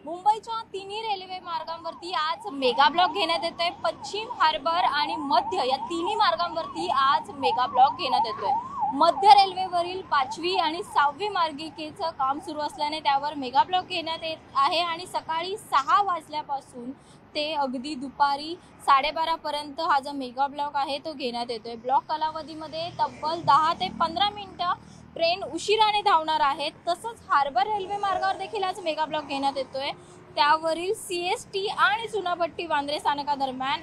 मुंबईच्या तिन्ही रेल्वे मार्गांवरती आज मेगा ब्लॉक घेण्यात येतोय। पश्चिम, हार्बर आणि मध्य या तिन्ही मार्गांवरती आज मेगा ब्लॉक घेण्यात येतोय। मध्य रेल्वेवरील 5वी आणि 6वी मार्गिकेचं काम सुरू असल्याने त्यावर मेगा ब्लॉक घेण्यात येत आहे आणि सकाळी 6 वाजल्यापासून ते अगदी दुपारी 12:30 पर्यंत हा जो मेगा ब्लॉक आहे तो घेण्यात येतोय। ब्लॉक कालावधीमध्ये तब्बल 10 ते 15 मिनिटं ट्रेन उशिराने धावणार आहेत। तसंच हार्बर रेल्वे मार्गावर देखील आज मेगा ब्लॉक घेण्यात येतोय। त्यावरील सीएसटी आणि चुनाभट्टी वांद्रे स्थानकादरम्यान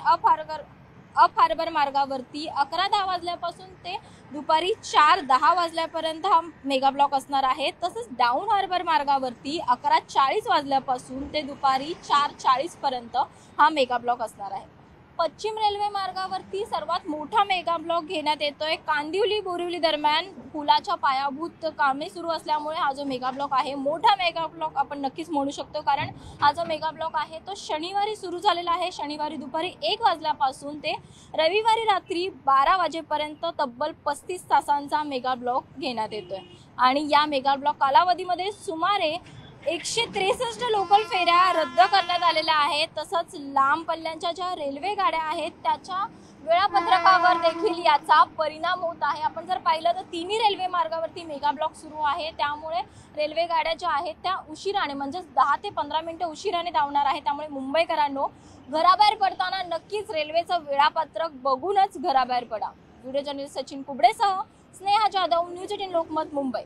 अप हार्बर मार्गावरती 11:10 वाजल्यापासून ते दुपारी 4:10 वाजल्यापर्यंत हा मेगा ब्लॉक असणार आहे। तसंच डाऊन हार्बर मार्गावरती 11:40 वाजल्यापासून ते दुपारी 4:40 पर्यंत हा मेगा ब्लॉक असणार आहे। पश्चिम रेल्वे मार्गावरती सर्वात मोठा मेगा ब्लॉक घेण्यात येतोय। कांदिवली बोरिवली दरम्यान पुलाच्या पायाभूत कामे सुरू असल्यामुळे हा जो मेगा ब्लॉक आहे मोठा मेगा ब्लॉक आपण नक्कीच म्हणू शकतो, कारण हा जो मेगा ब्लॉक आहे तो शनिवारी सुरू झालेला आहे। शनिवारी दुपारी 1 वाजल्यापासून ते रविवारी रात्री 12 वाजेपर्यंत तब्बल 35 तासांचा मेगा ब्लॉक घेण्यात येतोय आणि या मेगा ब्लॉक कालावधीमध्ये सुमारे 163 लोकल फेऱ्या रद्द करण्यात आलेल्या आहेत। तसंच लांब पल्ल्यांच्या ज्या रेल्वे गाड्या आहेत त्याच्या वेळापत्रकावर देखील याचा परिणाम होत आहे। आपण जर पाहिलं तर तिन्ही रेल्वे मार्गावरती मेगा ब्लॉक सुरू आहे, त्यामुळे रेल्वे गाड्या ज्या आहेत त्या उशिराने म्हणजे 10 ते 15 मिनिटं उशिराने धावणार आहे। त्यामुळे मुंबईकरांनो, घराबाहेर पडताना नक्कीच रेल्वेचं वेळापत्रक बघूनच घराबाहेर पडा। व्हिडिओ जर्नलिस्ट सचिन कुबडेसह स्नेहा जाधव, न्यूज 18 लोकमत, मुंबई।